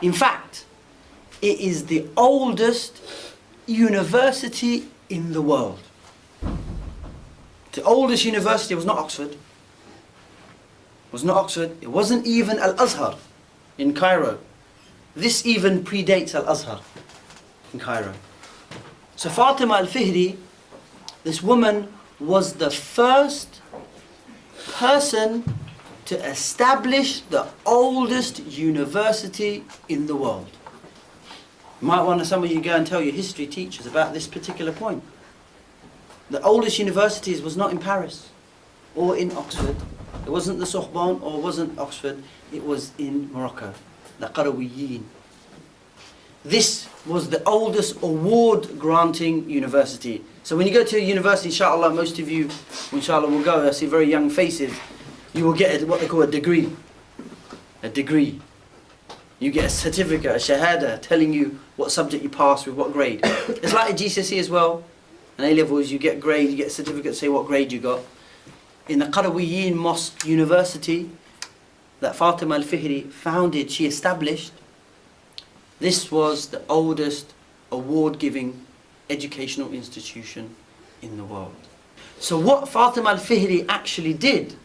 In fact, it is the oldest university in the world. The oldest university was not Oxford. It was not Oxford. It wasn't even Al-Azhar in Cairo. This even predates Al-Azhar in Cairo. So Fatima al-Fihri, this woman, was the first person to establish the oldest university in the world. You might want to, some of you go and tell your history teachers about this particular point. The oldest universities was not in Paris or in Oxford. It wasn't the Sorbonne or it wasn't Oxford. It was in Morocco, the Qarawiyyin. This was the oldest award-granting university. So when you go to a university, inshallah, most of you, inshallah, will go, I see very young faces, you will get what they call a degree. A degree. You get a certificate, a shahada, telling you what subject you passed with what grade. It's like a GCSE as well. And A-levels, you get grade, you get a certificate to say what grade you got. In the Qarawiyyin Mosque University that Fatima al-Fihri founded, she established, this was the oldest award-giving educational institution in the world. So what Fatima al-Fihri actually did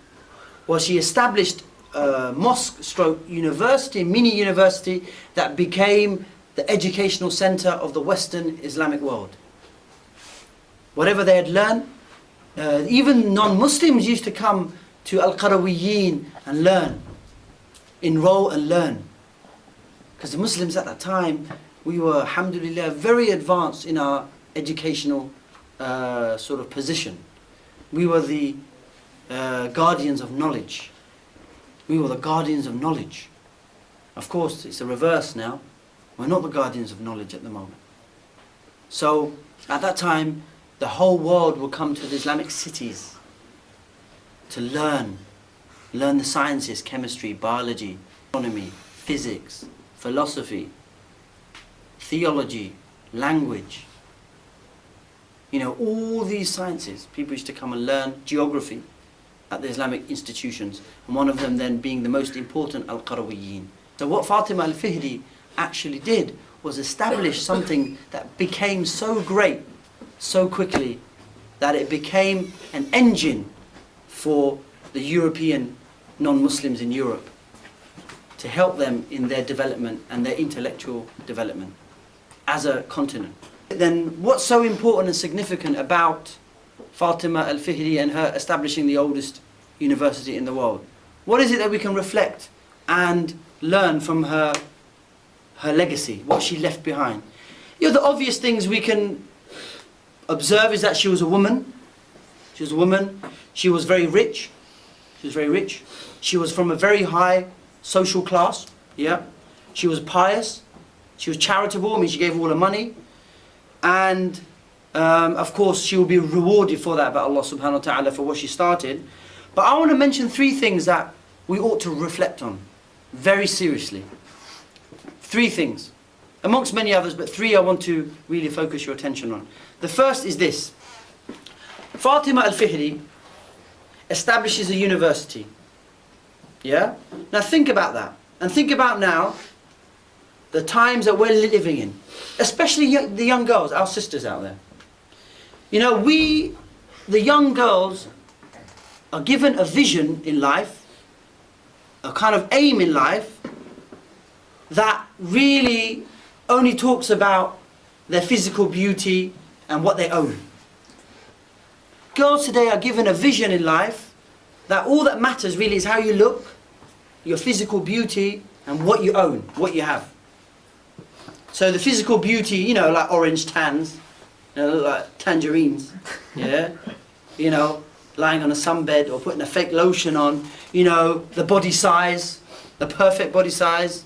was she established a mosque/university, mini university, that became the educational center of the Western Islamic world. Whatever they had learned, even non-Muslims used to come to Al-Qarawiyyin and learn, enroll and learn. Because the Muslims at that time, we were, alhamdulillah, very advanced in our educational sort of position. We were the guardians of knowledge. We were the guardians of knowledge. Of course, it's the reverse now. We're not the guardians of knowledge at the moment. So, at that time, the whole world will come to the Islamic cities to learn the sciences, chemistry, biology, astronomy, physics, philosophy, theology, language. You know, all these sciences, people used to come and learn geography at the Islamic institutions, and one of them then being the most important, Al-Qarawiyyin. So what Fatima al-Fihri actually did was establish something that became so great so quickly that it became an engine for the European non-Muslims in Europe to help them in their development and their intellectual development as a continent. Then what's so important and significant about Fatima al-Fihri and her establishing the oldest university in the world? What is it that we can reflect and learn from her legacy, what she left behind? You know, the obvious things we can observe is that she was a woman. She was a woman. She was very rich. She was very rich. She was from a very high social class. Yeah. She was pious. She was charitable. I mean, she gave all her money. And of course, she will be rewarded for that by Allah subhanahu wa ta'ala for what she started. But I want to mention three things that we ought to reflect on very seriously. Three things. Amongst many others, but three I want to really focus your attention on. The first is this. Fatima al-Fihri establishes a university. Yeah? Now think about that. And think about now the times that we're living in. Especially the young girls, our sisters out there. You know, the young girls, are given a vision in life, a kind of aim in life, that really only talks about their physical beauty and what they own. Girls today are given a vision in life that all that matters really is how you look, your physical beauty, and what you own, what you have. So the physical beauty, you know, like orange tans, you know, like tangerines, yeah, you know, lying on a sunbed or putting a fake lotion on, you know, the body size, the perfect body size,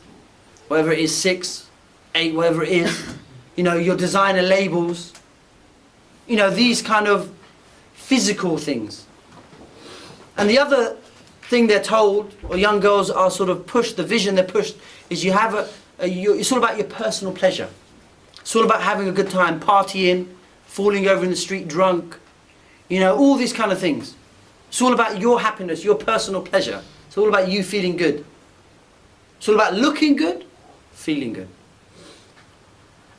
whether it is 6, 8, whatever it is, you know, your designer labels, you know, these kind of physical things. And the other thing they're told, or young girls are sort of pushed, the vision they're pushed, is you have it's all about your personal pleasure. It's all about having a good time, partying, falling over in the street drunk, you know, all these kind of things. It's all about your happiness, your personal pleasure. It's all about you feeling good. It's all about looking good, feeling good.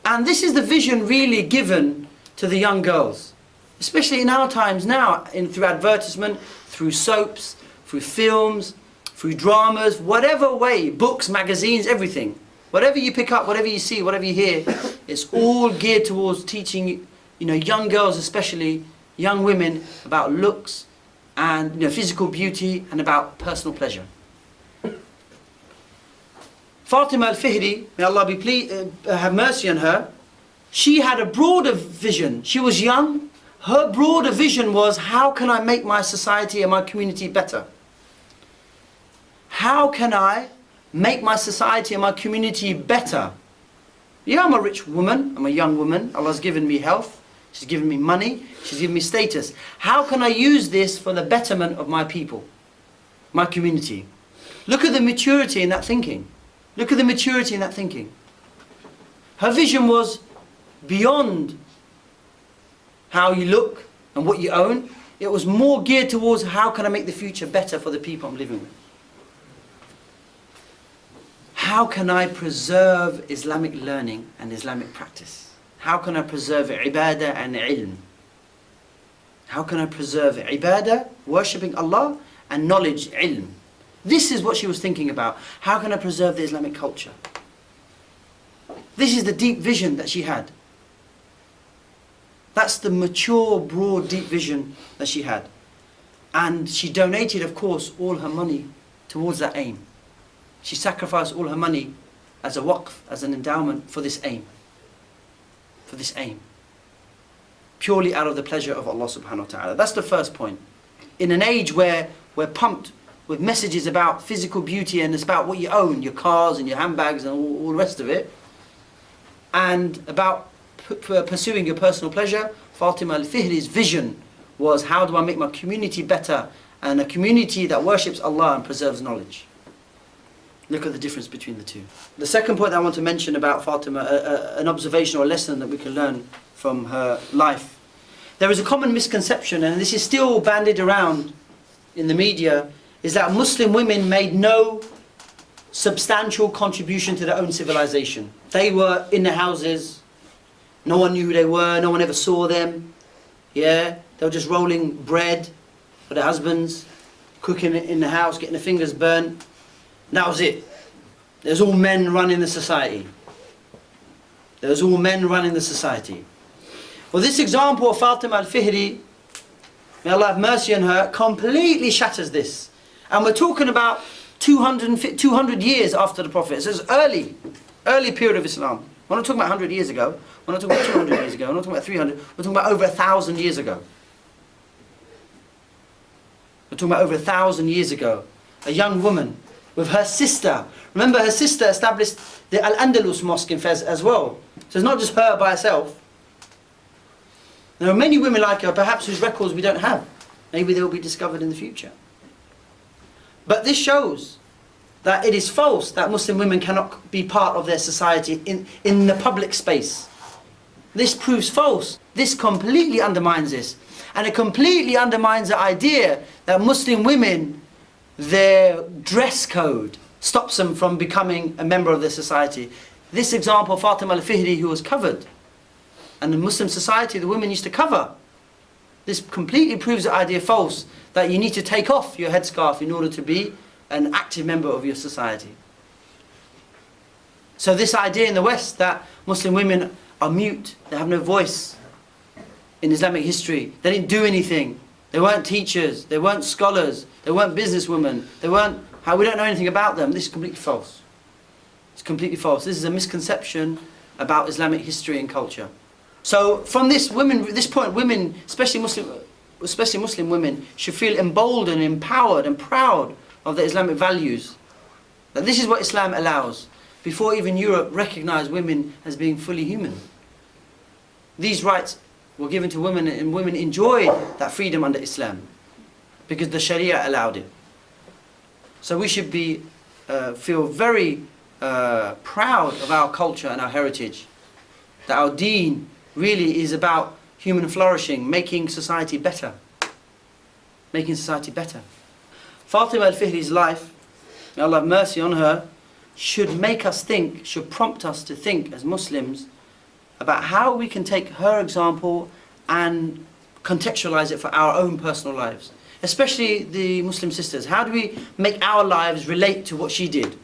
And this is the vision really given to the young girls, especially in our times now, through advertisement, through soaps, through films, through dramas, whatever way, books, magazines, everything. Whatever you pick up, whatever you see, whatever you hear, it's all geared towards teaching, young girls, especially young women, about looks and physical beauty and about personal pleasure. Fatima al-Fihri, may Allah be pleased, have mercy on her, she had a broader vision. She was young. Her broader vision was, how can I make my society and my community better? How can I make my society and my community better? Yeah, I'm a rich woman, I'm a young woman, Allah's given me health, She's given me money, She's given me status. How can I use this for the betterment of my people, my community? Look at the maturity in that thinking. Look at the maturity in that thinking. Her vision was beyond how you look and what you own. It was more geared towards, how can I make the future better for the people I'm living with? How can I preserve Islamic learning and Islamic practice? How can I preserve ibadah and ilm? How can I preserve ibadah, worshipping Allah, and knowledge, ilm? This is what she was thinking about. How can I preserve the Islamic culture? This is the deep vision that she had. That's the mature, broad, deep vision that she had. And she donated, of course, all her money towards that aim. She sacrificed all her money as a waqf, as an endowment for this aim. For this aim. Purely out of the pleasure of Allah subhanahu wa ta'ala. That's the first point. In an age where we're pumped with messages about physical beauty and it's about what you own, your cars and your handbags and all the rest of it, and about pursuing your personal pleasure, Fatima al-Fihri's vision was, how do I make my community better, and a community that worships Allah and preserves knowledge. Look at the difference between the two. The second point I want to mention about Fatima, an observation or a lesson that we can learn from her life. There is a common misconception, and this is still bandied around in the media, is that Muslim women made no substantial contribution to their own civilization. They were in their houses, no one knew who they were, no one ever saw them. Yeah, they were just rolling bread for their husbands, cooking it in the house, getting their fingers burnt. That was it. There's all men running the society. There's all men running the society. Well, this example of Fatima al-Fihri, may Allah have mercy on her, completely shatters this. And we're talking about 200 years after the Prophet. So it's early period of Islam. We're not talking about 100 years ago. We're not talking about 200 years ago. We're not talking about 300. We're talking about over 1,000 years ago. We're talking about over 1,000 years ago. A young woman with her sister. Remember, her sister established the Al-Andalus Mosque in Fez as well. So it's not just her by herself. There are many women like her, perhaps whose records we don't have. Maybe they will be discovered in the future. But this shows that it is false that Muslim women cannot be part of their society in the public space. This proves false. This completely undermines this. And it completely undermines the idea that Muslim women, their dress code stops them from becoming a member of their society. This example, Fatima al-Fihri, who was covered, and in Muslim society the women used to cover. This completely proves the idea false, that you need to take off your headscarf in order to be an active member of your society. So this idea in the West that Muslim women are mute, they have no voice in Islamic history, they didn't do anything, they weren't teachers, they weren't scholars, they weren't businesswomen, we don't know anything about them. This is completely false. It's completely false. This is a misconception about Islamic history and culture. So from this point, women, especially Muslim women, should feel emboldened, empowered and proud of their Islamic values. That this is what Islam allows, before even Europe recognized women as being fully human. These rights were given to women, and women enjoyed that freedom under Islam, because the Sharia allowed it. So we should feel very proud of our culture and our heritage. That our deen really is about human flourishing, making society better. Making society better. Fatima al-Fihri's life, may Allah have mercy on her, should make us think, should prompt us to think as Muslims about how we can take her example and contextualize it for our own personal lives. Especially the Muslim sisters. How do we make our lives relate to what she did?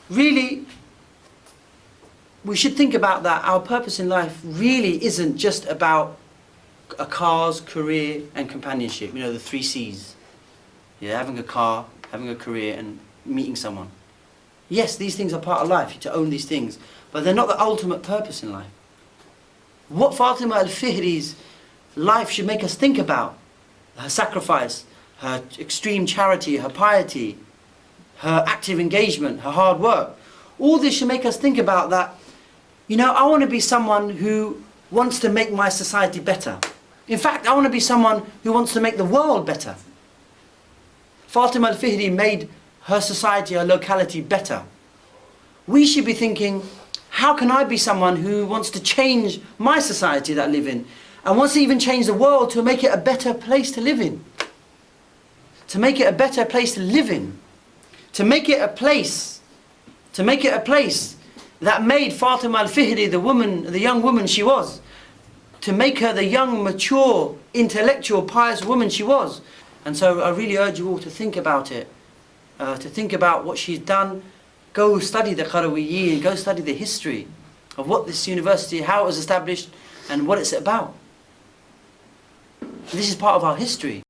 Really, we should think about that. Our purpose in life really isn't just about a car's career and companionship. You know, the 3 C's. Yeah, having a car, having a career, and meeting someone. Yes, these things are part of life, to own these things, but they're not the ultimate purpose in life. What Fatima al-Fihri's life should make us think about, her sacrifice, her extreme charity, her piety, her active engagement, her hard work, all this should make us think about that, you know, I want to be someone who wants to make my society better. In fact, I want to be someone who wants to make the world better. Fatima al-Fihri made her society, her locality better. We should be thinking, how can I be someone who wants to change my society that I live in and wants to even change the world to make it a better place to live in? To make it a better place to live in. To make it a place that made Fatima al-Fihri the woman, the young woman she was. To make her the young, mature, intellectual, pious woman she was. And so I really urge you all to think about it. To think about what she's done. Go study the Qarawiyyin, go study the history of what this university, how it was established and what it's about. This is part of our history.